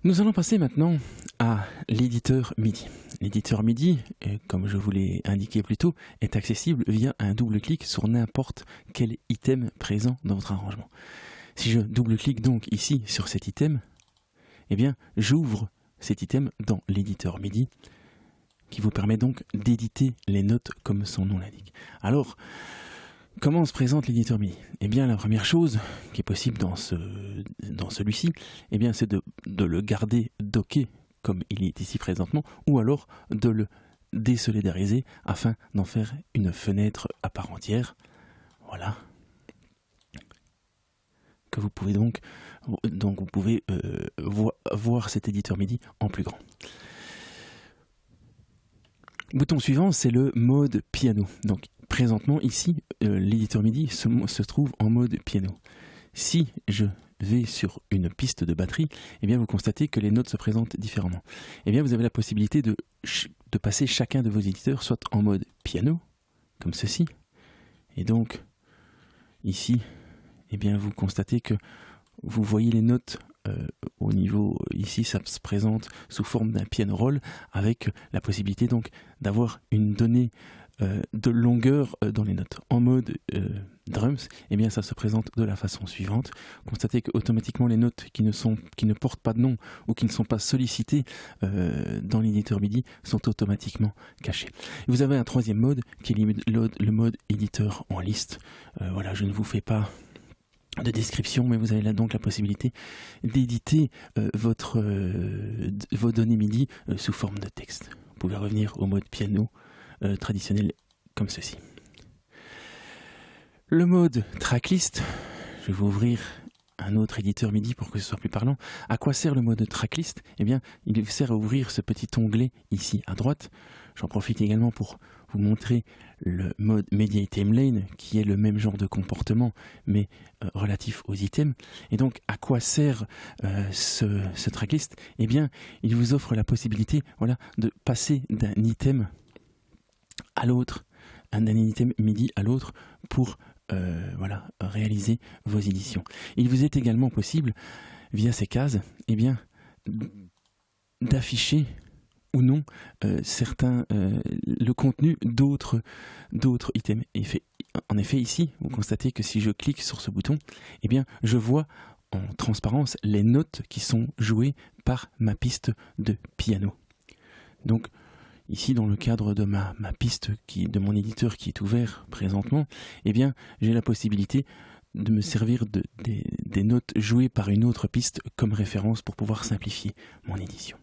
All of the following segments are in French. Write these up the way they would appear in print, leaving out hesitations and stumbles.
Nous allons passer maintenant à l'éditeur MIDI. L'éditeur MIDI, comme je vous l'ai indiqué plus tôt, est accessible via un double-clic sur n'importe quel item présent dans votre arrangement. Si je double-clique donc ici sur cet item, eh bien j'ouvre cet item dans l'éditeur MIDI qui vous permet donc d'éditer les notes comme son nom l'indique. Alors, comment se présente l'éditeur MIDI? Eh bien, la première chose qui est possible dans celui-ci, eh bien, c'est de le garder docké comme il est ici présentement, ou alors de le désolidariser afin d'en faire une fenêtre à part entière. Voilà. Que vous pouvez donc vous pouvez voir cet éditeur MIDI en plus grand. Bouton suivant, c'est le mode piano. Donc, présentement, ici, l'éditeur MIDI se trouve en mode piano. Si je vais sur une piste de batterie, eh bien, vous constatez que les notes se présentent différemment. Eh bien, vous avez la possibilité de passer chacun de vos éditeurs soit en mode piano, comme ceci. Et donc, ici, eh bien, vous constatez que vous voyez les notes au niveau, ici ça se présente sous forme d'un piano roll avec la possibilité donc d'avoir une donnée de longueur dans les notes. En mode drums, eh bien ça se présente de la façon suivante. Constatez que automatiquement les notes qui ne portent pas de nom ou qui ne sont pas sollicitées dans l'éditeur MIDI sont automatiquement cachées. Et vous avez un troisième mode qui est le mode éditeur en liste. Voilà, je ne vous fais pas de description, mais vous avez là donc la possibilité d'éditer vos données MIDI sous forme de texte. Vous pouvez revenir au mode piano traditionnel comme ceci. Le mode tracklist, je vais vous ouvrir un autre éditeur MIDI pour que ce soit plus parlant. À quoi sert le mode tracklist? Eh bien, il sert à ouvrir ce petit onglet ici à droite. J'en profite également pour vous montrer le mode Media Item Lane, qui est le même genre de comportement, mais relatif aux items. Et donc, à quoi sert ce tracklist? Eh bien, il vous offre la possibilité, voilà, de passer d'un item à l'autre, d'un item MIDI à l'autre, pour voilà, réaliser vos éditions. Il vous est également possible, via ces cases, eh bien, d'afficher ou non le contenu d'autres items. En effet, ici, vous constatez que si je clique sur ce bouton, eh bien, je vois en transparence les notes qui sont jouées par ma piste de piano. Donc, ici, dans le cadre de ma piste de mon éditeur qui est ouvert présentement, eh bien, j'ai la possibilité de me servir des notes jouées par une autre piste comme référence pour pouvoir simplifier mon édition.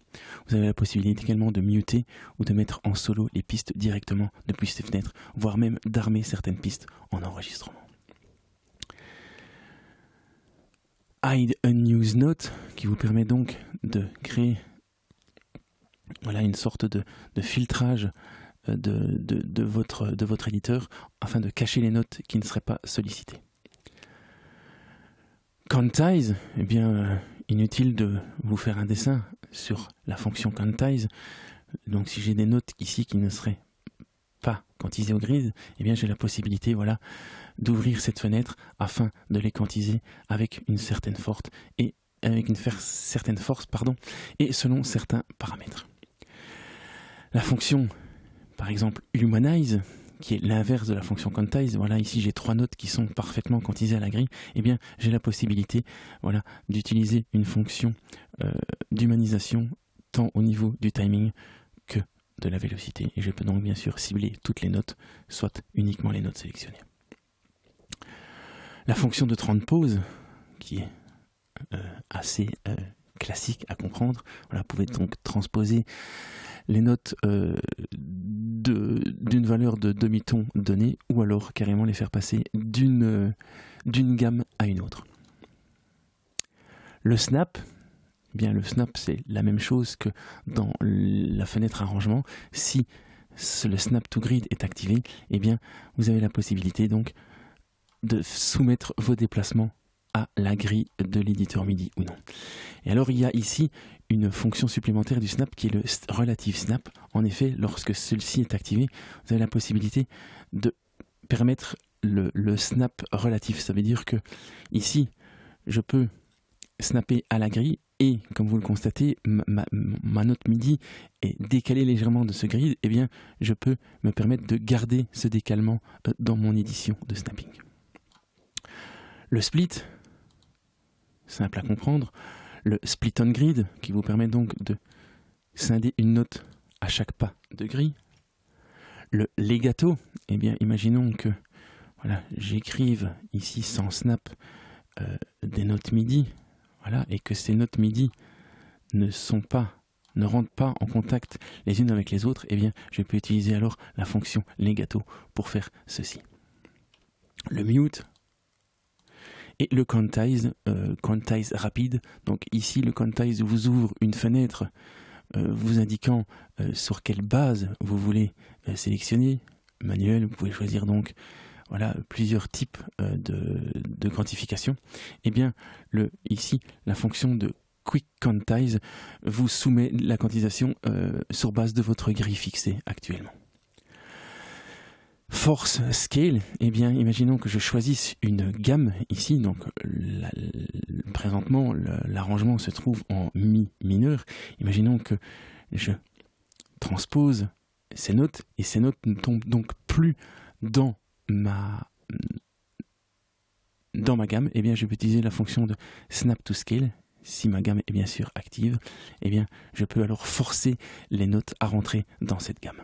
Vous avez la possibilité également de muter ou de mettre en solo les pistes directement depuis ces fenêtres, voire même d'armer certaines pistes en enregistrement. Hide Unused Note, qui vous permet donc de créer voilà, une sorte de filtrage de votre éditeur afin de cacher les notes qui ne seraient pas sollicitées. Quantize, eh bien, inutile de vous faire un dessin sur la fonction Quantize. Donc si j'ai des notes ici qui ne seraient pas quantisées au grid, eh bien j'ai la possibilité, voilà, d'ouvrir cette fenêtre afin de les quantiser avec une certaine force et selon certains paramètres. La fonction, par exemple, Humanize, qui est l'inverse de la fonction Quantize, voilà, ici j'ai 3 notes qui sont parfaitement quantisées à la grille, eh bien j'ai la possibilité, voilà, d'utiliser une fonction d'humanisation tant au niveau du timing que de la vélocité. Et je peux donc bien sûr cibler toutes les notes, soit uniquement les notes sélectionnées. La fonction de transpose, qui est assez classique à comprendre, voilà, vous pouvez donc transposer les notes d'une valeur de demi-ton donnée, ou alors carrément les faire passer d'une gamme à une autre. Le snap, eh bien le snap c'est la même chose que dans la fenêtre arrangement. Si le snap to grid est activé, eh bien vous avez la possibilité donc de soumettre vos déplacements à la grille de l'éditeur MIDI ou non. Et alors il y a ici une fonction supplémentaire du snap qui est le relative snap. En effet, lorsque celui-ci est activé, vous avez la possibilité de permettre le snap relatif. Ça veut dire que ici, je peux snapper à la grille et comme vous le constatez, ma note MIDI est décalée légèrement de ce grid, eh bien je peux me permettre de garder ce décalement dans mon édition de snapping. Le split, simple à comprendre, le split on grid qui vous permet donc de scinder une note à chaque pas de grille. Le legato, eh bien imaginons que voilà, j'écrive ici sans snap des notes MIDI, voilà, et que ces notes MIDI ne rentrent pas en contact les unes avec les autres, eh bien je peux utiliser alors la fonction legato pour faire ceci. Le mute et le quantize rapide. Donc ici le quantize vous ouvre une fenêtre vous indiquant sur quelle base vous voulez sélectionner. Manuel, vous pouvez choisir donc voilà, plusieurs types de quantification. Et bien ici la fonction de Quick Quantize vous soumet la quantisation sur base de votre grille fixée actuellement. Force Scale, eh bien imaginons que je choisisse une gamme ici, donc présentement l'arrangement se trouve en Mi mineur. Imaginons que je transpose ces notes et ces notes ne tombent donc plus dans ma gamme. Eh bien je peux utiliser la fonction de Snap to Scale. Si ma gamme est bien sûr active, eh bien je peux alors forcer les notes à rentrer dans cette gamme.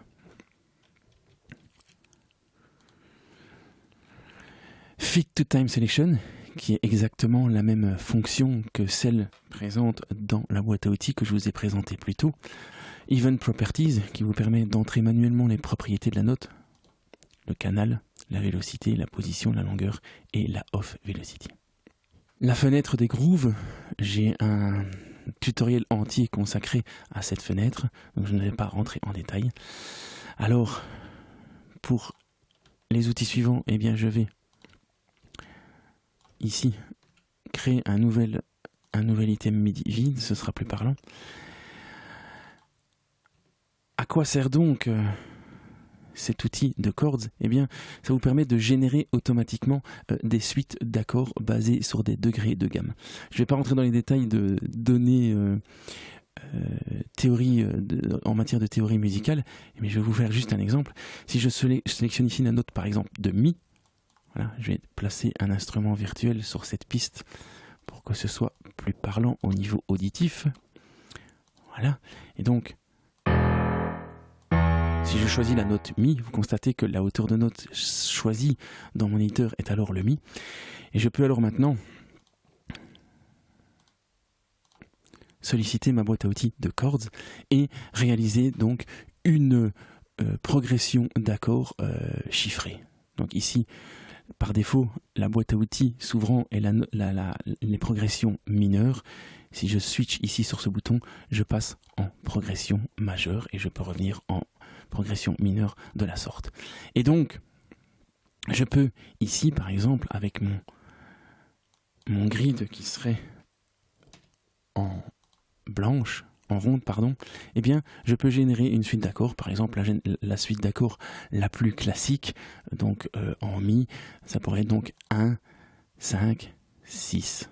Fit to Time Selection, qui est exactement la même fonction que celle présente dans la boîte à outils que je vous ai présentée plus tôt. Event Properties, qui vous permet d'entrer manuellement les propriétés de la note, le canal, la vélocité, la position, la longueur et la off velocity. La fenêtre des grooves, j'ai un tutoriel entier consacré à cette fenêtre, donc je ne vais pas rentrer en détail. Alors, pour les outils suivants, eh bien je vais ici créer un nouvel item MIDI vide, ce sera plus parlant. À quoi sert donc cet outil de chords? Eh bien, ça vous permet de générer automatiquement des suites d'accords basés sur des degrés de gamme. Je ne vais pas rentrer dans les détails de données en matière de théorie musicale, mais je vais vous faire juste un exemple. Si je sélectionne ici la note par exemple de Mi, voilà, je vais placer un instrument virtuel sur cette piste pour que ce soit plus parlant au niveau auditif. Voilà. Et donc, si je choisis la note Mi, vous constatez que la hauteur de note choisie dans mon éditeur est alors le Mi. Et je peux alors maintenant solliciter ma boîte à outils de chords et réaliser donc une progression d'accords chiffrée. Donc ici, par défaut, la boîte à outils s'ouvrant est les progressions mineures. Si je switch ici sur ce bouton, je passe en progression majeure et je peux revenir en progression mineure de la sorte. Et donc, je peux ici, par exemple, avec mon grid qui serait en ronde, eh bien, je peux générer une suite d'accords, par exemple la suite d'accords la plus classique, donc en Mi, ça pourrait être donc 1, 5, 6,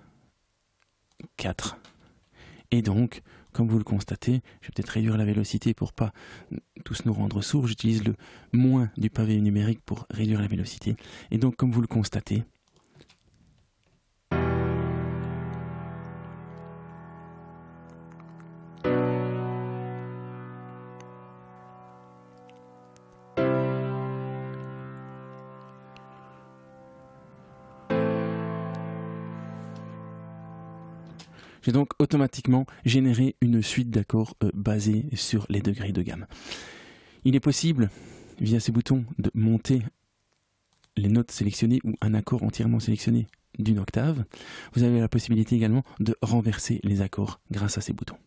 4. Et donc, comme vous le constatez, je vais peut-être réduire la vélocité pour pas tous nous rendre sourds, j'utilise le moins du pavé numérique pour réduire la vélocité. Et donc, comme vous le constatez, j'ai donc automatiquement généré une suite d'accords basée sur les degrés de gamme. Il est possible, via ces boutons, de monter les notes sélectionnées ou un accord entièrement sélectionné d'une octave. Vous avez la possibilité également de renverser les accords grâce à ces boutons.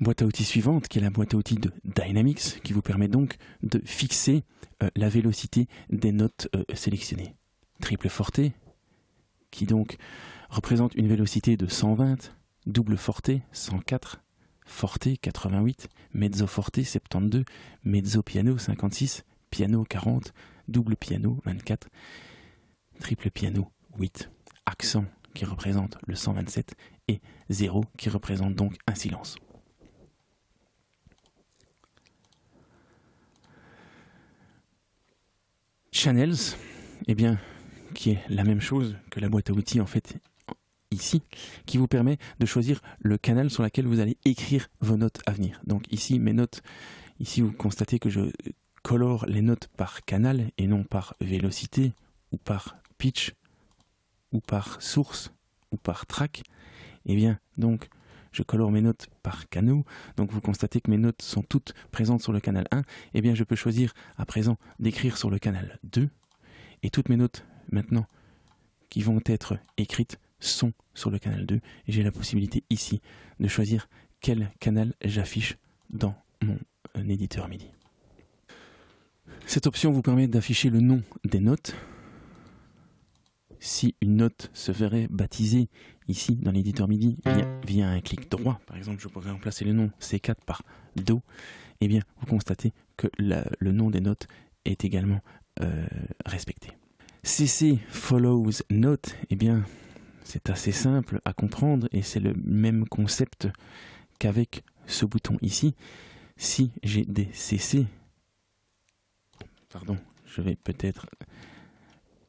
Boîte à outils suivante, qui est la boîte à outils de Dynamics, qui vous permet donc de fixer la vélocité des notes sélectionnées. Triple forte, qui donc représente une vélocité de 120, double forte 104, forte 88, mezzo forte 72, mezzo piano 56, piano 40, double piano 24, triple piano 8, accent qui représente le 127 et 0 qui représente donc un silence. Channels, eh bien, qui est la même chose que la boîte à outils en fait ici, qui vous permet de choisir le canal sur lequel vous allez écrire vos notes à venir. Donc ici, mes notes, ici vous constatez que je colore les notes par canal et non par vélocité ou par pitch ou par source ou par track. Eh bien, donc, je colore mes notes par canaux. Donc vous constatez que mes notes sont toutes présentes sur le canal 1. Eh bien, je peux choisir à présent d'écrire sur le canal 2. Et toutes mes notes maintenant qui vont être écrites sont sur le canal 2. Et j'ai la possibilité ici de choisir quel canal j'affiche dans mon éditeur MIDI. Cette option vous permet d'afficher le nom des notes. Si une note se ferait baptiser ici dans l'éditeur MIDI via un clic droit, par exemple je pourrais remplacer le nom C4 par Do, eh bien vous constatez que le nom des notes est également respecté. CC follows note, eh bien c'est assez simple à comprendre et c'est le même concept qu'avec ce bouton ici. Si j'ai des CC, pardon, je vais peut-être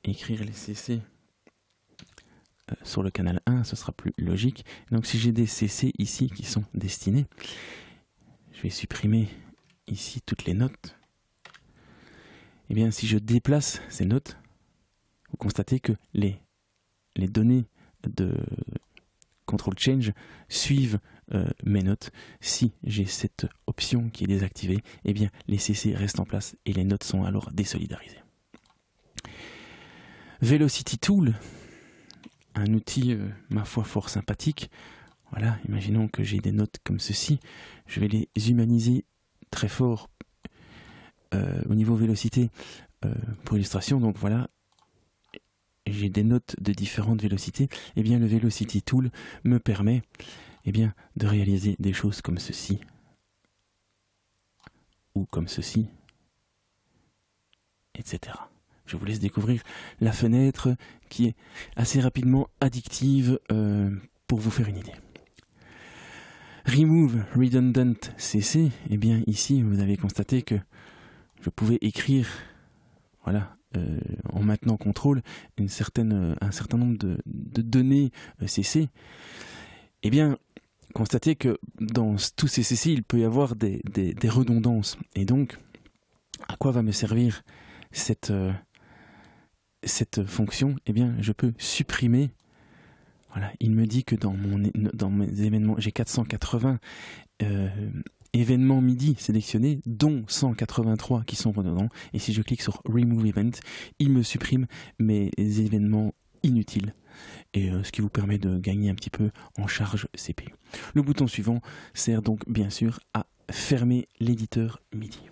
écrire les CC sur le canal 1, ce sera plus logique. Donc si j'ai des CC ici qui sont destinés, je vais supprimer ici toutes les notes. Et bien si je déplace ces notes, vous constatez que les données de Control Change suivent mes notes. Si j'ai cette option qui est désactivée, eh bien les CC restent en place et les notes sont alors désolidarisées. Velocity Tool, un outil, ma foi, fort sympathique. Voilà, imaginons que j'ai des notes comme ceci. Je vais les humaniser très fort au niveau vélocité pour illustration. Donc voilà, j'ai des notes de différentes vélocités. Eh bien, le Velocity Tool me permet de réaliser des choses comme ceci. Ou comme ceci. Etc. Je vous laisse découvrir la fenêtre qui est assez rapidement addictive pour vous faire une idée. Remove Redundant CC, eh bien ici vous avez constaté que je pouvais écrire, voilà, en maintenant contrôle un certain nombre de données CC. Eh bien, constatez que dans tous ces CC, il peut y avoir des redondances. Et donc, à quoi va me servir cette fonction? Eh bien, je peux supprimer. Voilà, il me dit que dans mes événements, j'ai 480 événements MIDI sélectionnés, dont 183 qui sont redondants. Et si je clique sur Remove Event, il me supprime mes événements inutiles. Et ce qui vous permet de gagner un petit peu en charge CPU. Le bouton suivant sert donc bien sûr à fermer l'éditeur MIDI.